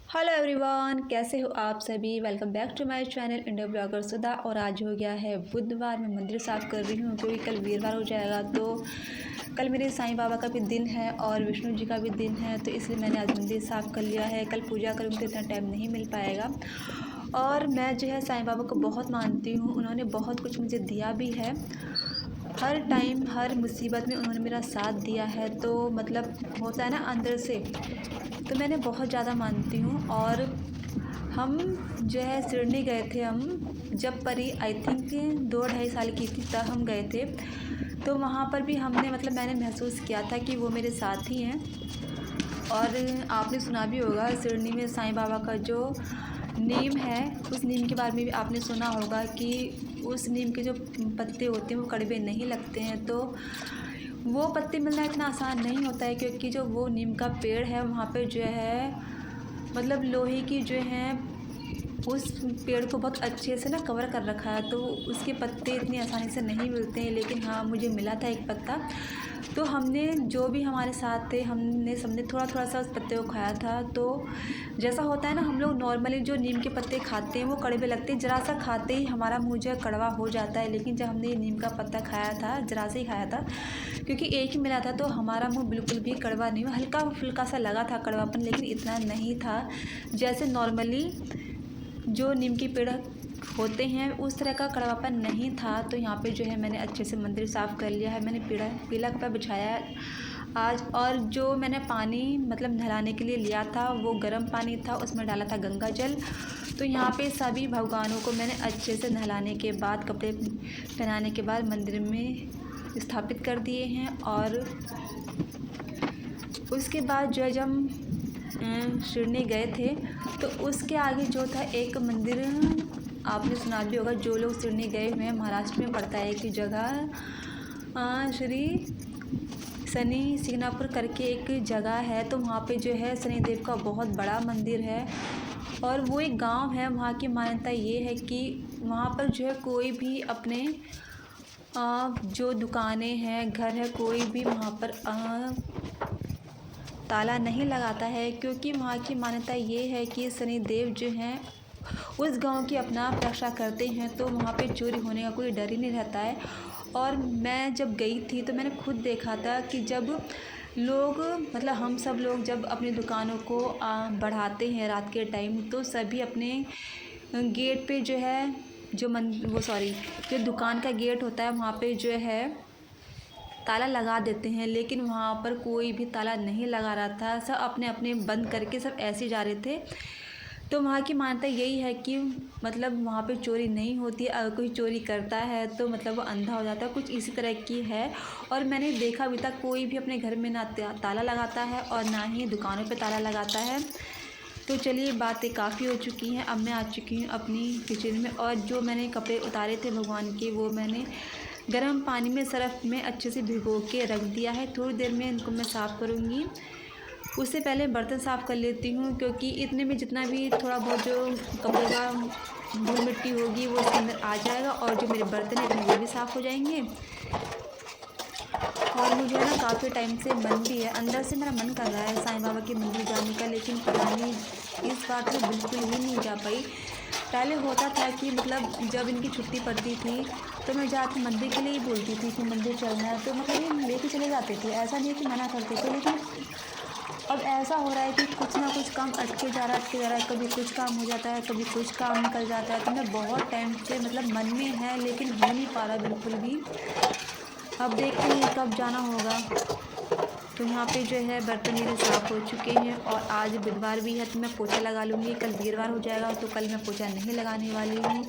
Hello everyone, कैसे हो आप सभी। Welcome back to my channel India blogger Sudha. और आज हो गया है बुधवार। मैं मंदिर साफ़ कर रही हूँ क्योंकि कल वीरवार हो जाएगा। तो कल मेरे साईं बाबा का भी दिन है और विष्णु जी का भी दिन है, तो इसलिए मैंने आज मंदिर साफ़ कर लिया है। कल पूजा करूँगी तो इतना टाइम नहीं मिल पाएगा। और मैं जो है साईं बाबा को बहुत मानती हूँ। उन्होंने बहुत कुछ मुझे दिया भी है। हर टाइम हर मुसीबत में उन्होंने मेरा साथ दिया है। तो मतलब होता है ना अंदर से, तो मैंने बहुत ज़्यादा मानती हूँ। और हम जो है सिडनी गए थे। हम जब परी आई थिंक 2 ढाई साल की थी तब हम गए थे। तो वहाँ पर भी हमने मतलब मैंने महसूस किया था कि वो मेरे साथ ही हैं। और आपने सुना भी होगा सिडनी में साईं बाबा का जो नीम है, उस नीम के बारे में भी आपने सुना होगा कि उस नीम के जो पत्ते होते हैं वो कड़वे नहीं लगते हैं। तो वो पत्ते मिलना इतना आसान नहीं होता है, क्योंकि जो वो नीम का पेड़ है वहाँ पे जो है मतलब लोहे की जो है उस पेड़ को बहुत अच्छे से ना कवर कर रखा है। तो उसके पत्ते इतनी आसानी से नहीं मिलते हैं, लेकिन हाँ मुझे मिला था एक पत्ता। तो हमने जो भी हमारे साथ थे हमने सबने थोड़ा थोड़ा सा उस पत्ते को खाया था। तो जैसा होता है ना, हम लोग नॉर्मली जो नीम के पत्ते खाते हैं वो कड़वे लगते हैं, ज़रा सा खाते ही हमारा मुँह जो है कड़वा हो जाता है। लेकिन जब हमने ये नीम का पत्ता खाया था, ज़रा से ही खाया था क्योंकि एक ही मिला था, तो हमारा मुँह बिल्कुल भी कड़वा नहीं हुआ। हल्का फुल्का सा लगा था कड़वापन, लेकिन इतना नहीं था जैसे नॉर्मली जो नीम के पेड़ होते हैं उस तरह का कड़वापन नहीं था। तो यहाँ पे जो है मैंने अच्छे से मंदिर साफ़ कर लिया है। मैंने पीला कपड़ा बिछाया है आज। और जो मैंने पानी मतलब नहलाने के लिए लिया था वो गर्म पानी था, उसमें डाला था गंगा जल। तो यहाँ पे सभी भगवानों को मैंने अच्छे से नहलाने के बाद कपड़े पहनाने के बाद मंदिर में स्थापित कर दिए हैं। और उसके बाद जो है जब हम शिरडी गए थे तो उसके आगे जो था एक मंदिर, आपने सुना भी होगा जो लोग शिरडी गए हुए हैं, महाराष्ट्र में पड़ता है एक जगह, श्री शनि सिंगनापुर करके एक जगह है। तो वहाँ पे जो है शनिदेव का बहुत बड़ा मंदिर है और वो एक गांव है। वहाँ की मान्यता ये है कि वहाँ पर जो है कोई भी अपने जो दुकानें हैं, घर है, कोई भी वहाँ पर ताला नहीं लगाता है, क्योंकि वहाँ की मान्यता ये है कि शनिदेव जो हैं उस गांव की अपना रक्षा करते हैं। तो वहाँ पे चोरी होने का कोई डर ही नहीं रहता है। और मैं जब गई थी तो मैंने खुद देखा था कि जब लोग मतलब हम सब लोग जब अपनी दुकानों को बढ़ाते हैं रात के टाइम, तो सभी अपने गेट पे जो है जो दुकान का गेट होता है वहाँ पे जो है ताला लगा देते हैं। लेकिन वहाँ पर कोई भी ताला नहीं लगा रहा था, सब अपने अपने बंद करके सब ऐसे जा रहे थे। तो वहाँ की मान्यता यही है कि मतलब वहाँ पे चोरी नहीं होती, अगर कोई चोरी करता है तो मतलब वो अंधा हो जाता है, कुछ इसी तरह की है। और मैंने देखा अभी तक कोई भी अपने घर में ना ताला लगाता है और ना ही दुकानों पे ताला लगाता है। तो चलिए बातें काफ़ी हो चुकी हैं, अब मैं आ चुकी हूँ अपनी किचन में। और जो मैंने कपड़े उतारे थे भगवान के, वो मैंने गर्म पानी में सर्फ़ में अच्छे से भिगो के रख दिया है। थोड़ी देर में इनको मैं साफ़ करूँगी। उससे पहले बर्तन साफ़ कर लेती हूँ, क्योंकि इतने में जितना भी थोड़ा बहुत जो कपड़े का धूल मिट्टी होगी वो इसके अंदर आ जाएगा और जो मेरे बर्तन हैं इतने वो भी साफ़ हो जाएंगे। और मुझे ना काफ़ी टाइम से मन भी है, अंदर से मेरा मन कर रहा है साईं बाबा के मंदिर जाने का, लेकिन पता नहीं इस बार तो बिल्कुल ही नहीं जा पाई। पहले होता था कि मतलब जब इनकी छुट्टी पड़ती थी तो मैं जाके मंदिर के लिए ही बोलती थी कि मंदिर चलना है, तो मतलब ये लेके चले जाते थे, ऐसा नहीं कि मना करते थे। लेकिन अब ऐसा हो रहा है कि कुछ ना कुछ काम अटके जा रहा है, कभी कुछ काम हो जाता है, कभी कुछ काम निकल जाता है। तो मैं बहुत टाइम से मतलब मन में है लेकिन हो नहीं पा रहा बिल्कुल भी। अब देखते हैं कब जाना होगा। तो यहाँ पे जो है बर्तन मेरे साफ़ हो चुके हैं और आज बुधवार भी है तो मैं पोछा लगा लूँगी। कल वीरवार हो जाएगा तो कल मैं पोछा नहीं लगाने वाली हूँ।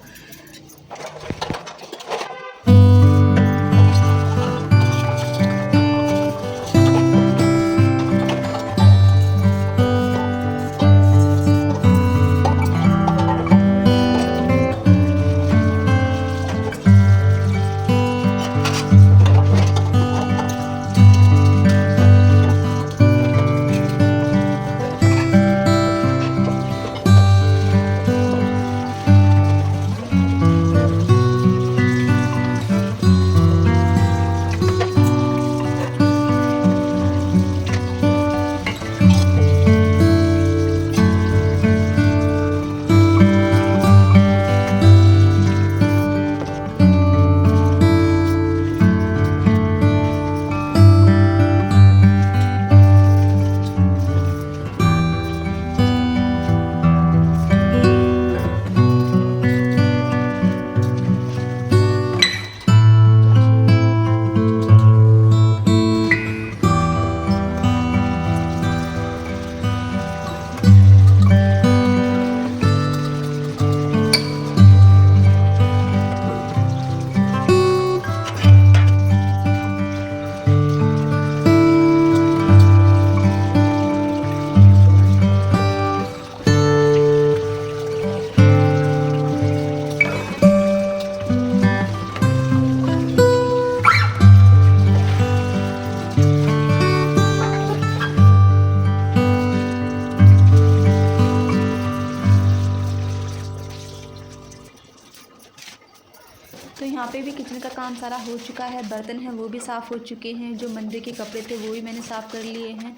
यहाँ पे भी किचन का काम सारा हो चुका है, बर्तन हैं वो भी साफ़ हो चुके हैं, जो मंदिर के कपड़े थे वो भी मैंने साफ़ कर लिए हैं।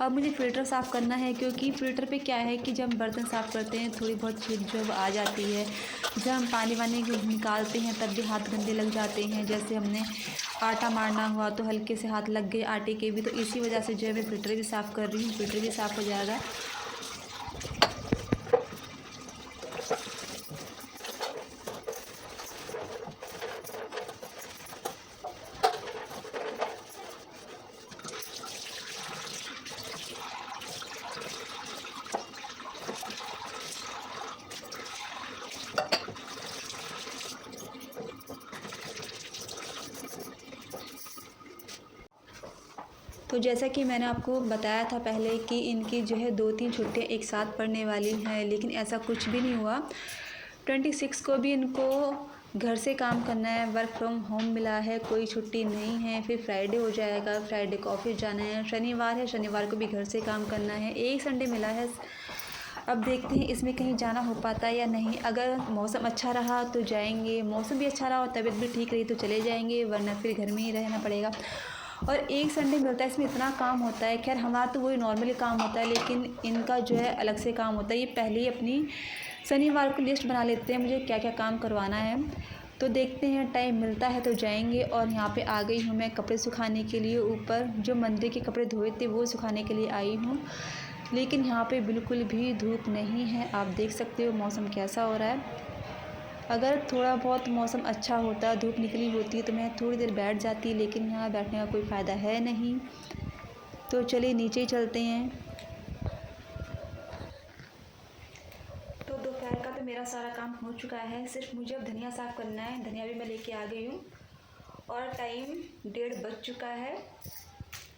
अब मुझे फ़िल्टर साफ़ करना है, क्योंकि फ़िल्टर पे क्या है कि जब हम बर्तन साफ़ करते हैं थोड़ी बहुत छीट जो आ जाती है। जब हम पानी वानी निकालते हैं तब भी हाथ गंदे लग जाते हैं, जैसे हमने आटा मारना हुआ तो हल्के से हाथ लग गए आटे के भी, तो इसी वजह से जो है मैं फ़िल्टर भी साफ़ कर रही हूँ, फ़िल्टर भी साफ़ हो जाएगा। तो जैसा कि मैंने आपको बताया था पहले कि इनकी जो है 2-3 छुट्टियाँ एक साथ पड़ने वाली हैं, लेकिन ऐसा कुछ भी नहीं हुआ। 26 को भी इनको घर से काम करना है, वर्क फ्रॉम होम मिला है, कोई छुट्टी नहीं है। फिर फ्राइडे हो जाएगा, फ्राइडे को ऑफिस जाना है, शनिवार है, शनिवार को भी घर से काम करना है, एक संडे मिला है। अब देखते हैं इसमें कहीं जाना हो पाता है या नहीं। अगर मौसम अच्छा रहा तो जाएंगे, मौसम भी अच्छा रहा और तबीयत भी ठीक रही तो चले जाएंगे, वरना फिर घर में ही रहना पड़ेगा। और एक संडे मिलता है, इसमें इतना काम होता है। खैर हमारा तो वही नॉर्मली काम होता है, लेकिन इनका जो है अलग से काम होता है। ये पहले ही अपनी शनिवार को लिस्ट बना लेते हैं मुझे क्या क्या काम करवाना है। तो देखते हैं टाइम मिलता है तो जाएंगे। और यहाँ पे आ गई हूँ मैं कपड़े सुखाने के लिए ऊपर, जो मंदिर के कपड़े धोए थे वो सुखाने के लिए आई हूँ। लेकिन यहाँ पे बिल्कुल भी धूप नहीं है, आप देख सकते हो मौसम कैसा हो रहा है। अगर थोड़ा बहुत मौसम अच्छा होता, धूप निकली होती तो मैं थोड़ी देर बैठ जाती, लेकिन यहाँ बैठने का कोई फ़ायदा है नहीं। तो चलिए नीचे ही चलते हैं। तो दोपहर का तो मेरा सारा काम हो चुका है, सिर्फ मुझे अब धनिया साफ़ करना है। धनिया भी मैं लेके आ गई हूँ और टाइम 1:30 बज चुका है।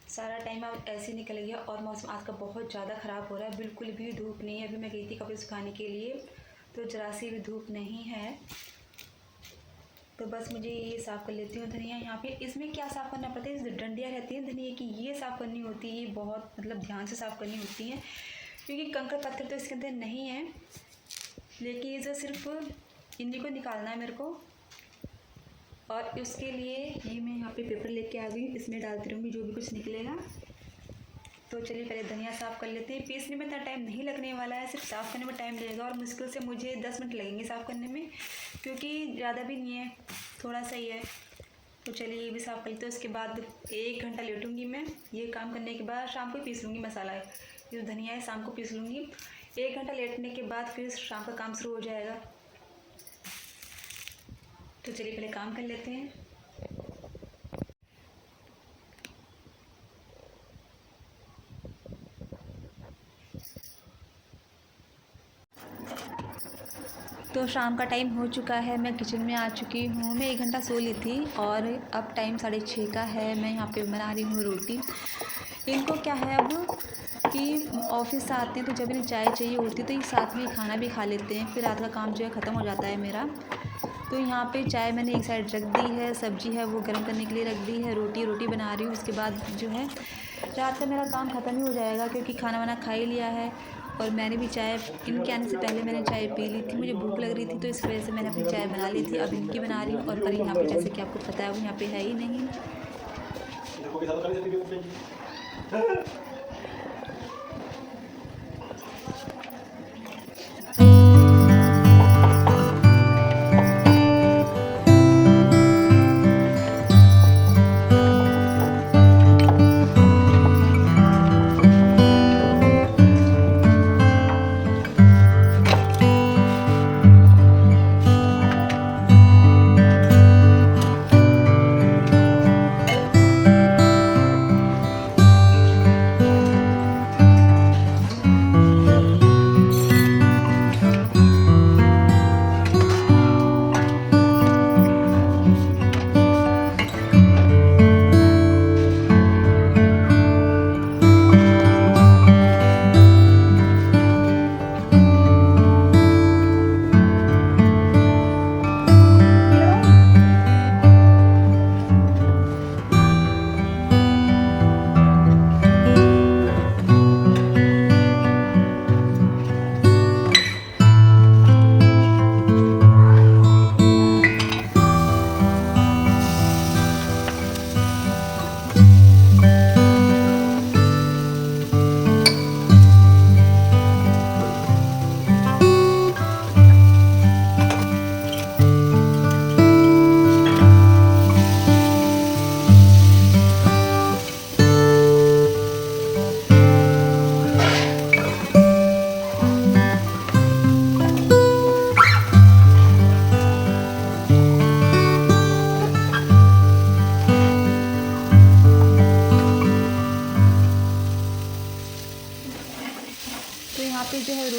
सारा टाइम अब ऐसे निकल गया और मौसम आज का बहुत ज़्यादा ख़राब हो रहा है, बिल्कुल भी धूप नहीं है। अभी मैं गई थी कपड़े सुखाने के लिए तो ज़रा सी भी धूप नहीं है। तो बस मुझे ये साफ़ कर लेती हूँ धनिया। यहाँ पे इसमें क्या साफ़ करना पड़ता है, डंडियाँ रहती हैं धनिया की, ये साफ़ करनी होती है। ये बहुत मतलब ध्यान से साफ़ करनी होती हैं, क्योंकि कंकड़ पत्थर तो इसके अंदर नहीं है। लेकिन ये जो सिर्फ इन्हीं को निकालना है मेरे को, और उसके लिए ये मैं यहाँ पे पेपर लेके आ गई, इसमें डालती रहूँगी जो भी कुछ निकलेगा। तो चलिए पहले धनिया साफ़ कर लेते हैं। पीसने में इतना टाइम नहीं लगने वाला है, सिर्फ साफ़ करने में टाइम लगेगा, और मुश्किल से मुझे 10 मिनट लगेंगे साफ़ करने में, क्योंकि ज़्यादा भी नहीं है, थोड़ा सा ही है। तो चलिए ये भी साफ़ कर लेते हैं। उसके बाद 1 घंटा लेटूँगी मैं। ये काम करने के बाद शाम को पीस लूँगी मसाला, ये जो धनिया है शाम को पीस लूँगी। 1 घंटा लेटने के बाद फिर शाम का काम शुरू हो जाएगा। तो चलिए पहले काम कर लेते हैं। तो शाम का टाइम हो चुका है, मैं किचन में आ चुकी हूँ। मैं 1 घंटा सो ली थी और अब टाइम 6:30 का है। मैं यहाँ पे बना रही हूँ रोटी। इनको क्या है अब कि ऑफिस से आते हैं तो जब इन्हें चाय चाहिए होती है तो ये साथ में खाना भी खा लेते हैं, फिर रात का काम जो है ख़त्म हो जाता है मेरा। तो यहाँ पे चाय मैंने एक साइड रख दी है, सब्ज़ी है वो गर्म करने के लिए रख दी है, रोटी बना रही हूँ। उसके बाद जो है रात का मेरा काम ख़त्म ही हो जाएगा, क्योंकि खाना वाना खा ही लिया है। और मैंने भी चाय, इनके आने से पहले मैंने चाय पी ली थी, मुझे भूख लग रही थी तो इस वजह से मैंने अपनी चाय बना ली थी। अब इनकी बना रही हूँ। और पर यहाँ पे जैसे कि आपको पता है वो यहाँ पे है ही नहीं।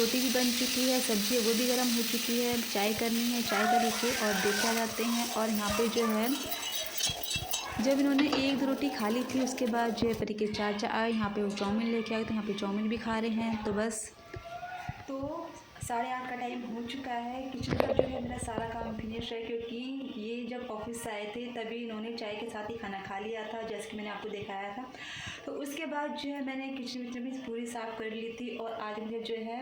रोटी भी बन चुकी है, सब्ज़ी वो भी गर्म हो चुकी है। चाय करनी है, चाय कर लेके और देखा जाते हैं। और यहाँ पे जो है जब इन्होंने 1-2 रोटी खा ली थी, उसके बाद जो है परी के चाचा आए, यहाँ पे वो चाउमीन लेके आए, तो यहाँ पे चाउमीन भी खा रहे हैं। तो बस तो 8:30 का टाइम हो चुका है। किचन का जो है मेरा सारा काम फिनिश है, क्योंकि ये जब ऑफिस से आए थे तभी इन्होंने चाय के साथ ही खाना खा लिया था, जैसे कि मैंने आपको दिखाया था। तो उसके बाद जो है मैंने किचन विचन भी पूरी साफ़ कर ली थी। और आज मुझे जो है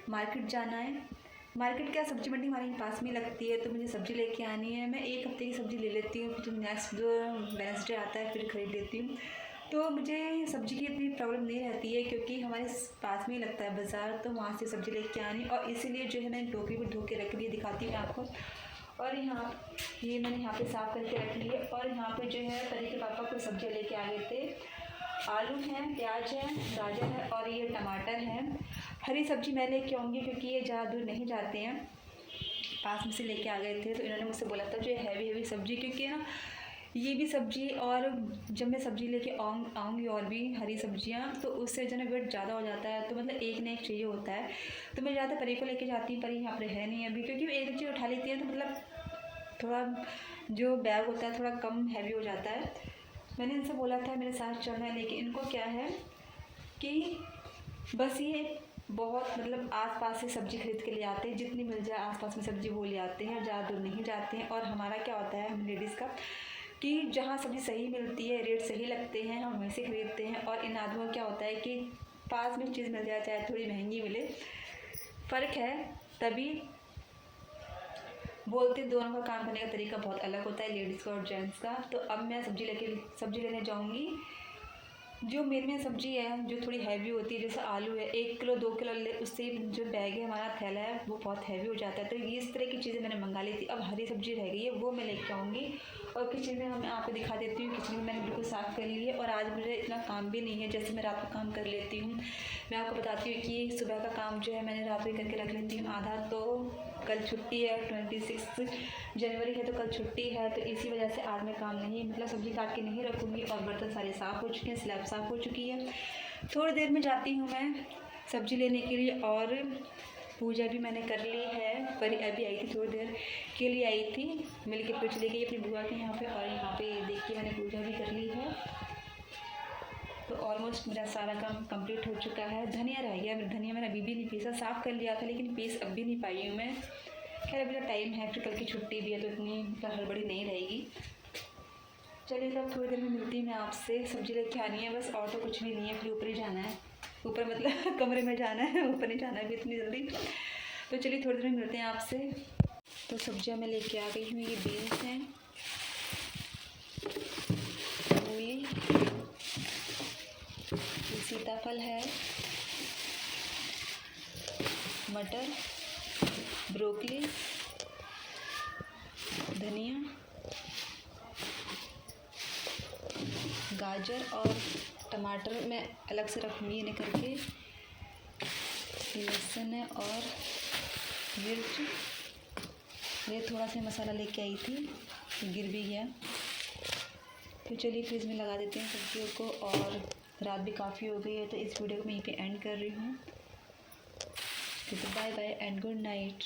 मार्केट जाना है। मार्केट क्या, सब्ज़ी मंडी हमारे पास में लगती है, तो मुझे सब्ज़ी लेके आनी है। मैं 1 हफ्ते की सब्ज़ी ले लेती हूँ, फिर नेक्स्ट जो वेडनेसडे आता है फिर ख़रीद लेती हूँ। तो मुझे सब्ज़ी की इतनी प्रॉब्लम नहीं रहती है, क्योंकि हमारे पास में ही लगता है बाज़ार, तो वहाँ से सब्ज़ी लेके आनी। और इसीलिए जो है मैंने टोकरी में धो के रख ली है, दिखाती हूँ आपको। और यहाँ ये मैंने यहाँ पे साफ़ करके रख ली है। और यहाँ पे जो है परी के पापा कुछ सब्ज़ियाँ लेके आ गए थे। आलू हैं, प्याज है, गाजर है और ये टमाटर है। हरी सब्ज़ी मैं लेके आऊँगी, क्योंकि ये ज़्यादा दूर नहीं जाते हैं, पास में से लेके आ गए थे। तो इन्होंने मुझसे बोला था जो हैवी सब्ज़ी, क्योंकि ना ये भी सब्ज़ी, और जब मैं सब्ज़ी लेके आऊँगी और भी हरी सब्ज़ियाँ, तो उससे जो है वेट ज़्यादा हो जाता है। तो मतलब एक ना एक चाहिए होता है। तो मैं ज़्यादा परी को लेके जाती हूँ, परी यहाँ पर है नहीं अभी, क्योंकि एक चीज़ उठा लेती है तो मतलब थोड़ा जो बैग होता है थोड़ा कम हैवी हो जाता है। मैंने इनसे बोला था मेरे साथ चलना है, लेकिन इनको क्या है कि बस ये बहुत मतलब आस-पास से सब्ज़ी खरीद के ले आते हैं, जितनी मिल जाए आस-पास में सब्ज़ी वो ले आते हैं, ज़्यादा दूर नहीं जाते हैं। और हमारा क्या होता है हम लेडीज़ का कि जहाँ सब्ज़ी सही मिलती है, रेट सही लगते हैं, हम वहीं से खरीदते हैं। और इन आदमियों का क्या होता है कि पास में चीज़ मिल जाए, चाहे थोड़ी महंगी मिले, फ़र्क है। तभी बोलते दोनों का काम करने का तरीका बहुत अलग होता है, लेडीज़ का और जेंट्स का। तो अब मैं सब्ज़ी लेने जाऊँगी। जो मेन सब्ज़ी है जो थोड़ी हैवी होती है, जैसे आलू है 1 किलो 2 किलो ले, उससे जो बैग है हमारा थैला है वो बहुत हैवी हो जाता है। तो ये इस तरह की चीज़ें मैंने मंगा ली थी। अब हरी सब्ज़ी रह गई है, वो मैं लेके आऊँगी। और किचन में मैं आपको दिखा देती हूँ, किचन में मैंने बिल्कुल साफ़ कर ली है। और आज मुझे इतना काम भी नहीं है, जैसे मैं रात को काम कर लेती हूँ। मैं आपको बताती हूँ कि सुबह का काम जो है मैंने रात में करके रख लेती हूँ आधा। तो कल छुट्टी है, 26 जनवरी है, तो कल छुट्टी है, तो इसी वजह से आज मैं काम नहीं मतलब सब्ज़ी काट के नहीं रखूँगी। और बर्तन सारे साफ़ हो चुके हैं, स्लैब साफ़ हो चुकी है। थोड़ी देर में जाती हूँ मैं सब्ज़ी लेने के लिए। और पूजा भी मैंने कर ली है। परी अभी आई थी, थोड़ी देर के लिए आई थी, मिल के फिर चली गई अपनी बुआ के यहाँ पे। और यहाँ पे देखिए मैंने पूजा भी कर ली है। तो ऑलमोस्ट मेरा सारा काम कंप्लीट हो चुका है। धनिया रह गया, धनिया मैंने अभी भी नहीं पीसा, साफ़ कर लिया था लेकिन पीस अब भी नहीं पाई हूँ मैं। खैर अभी तो टाइम है, फिर कल की छुट्टी भी है, तो इतनी हड़बड़ी नहीं रहेगी। चलिए तब थोड़ी देर में मिलती हूँ मैं आपसे। सब्ज़ी लेके आनी है बस, और तो कुछ भी नहीं है। फिर ऊपर ही जाना है, ऊपर मतलब कमरे में जाना है, ऊपर नहीं जाना है अभी इतनी जल्दी। तो चलिए थोड़ी देर में मिलते हैं आपसे। तो सब्जियाँ मैं लेके आ गई हूँ। ये बीन्स हैं, मूली, सीताफल है, मटर, ब्रोकली, धनिया, गाजर और टमाटर मैं अलग से रखूँगी इन्हें करके। लहसुन है और मिर्च। ये थोड़ा सा मसाला लेके आई थी, तो गिर भी गया। तो चलिए फ्रिज में लगा देते हैं सब्जियों को। और रात भी काफ़ी हो गई है, तो इस वीडियो को मैं यहीं पे एंड कर रही हूँ। तो bye bye and good night.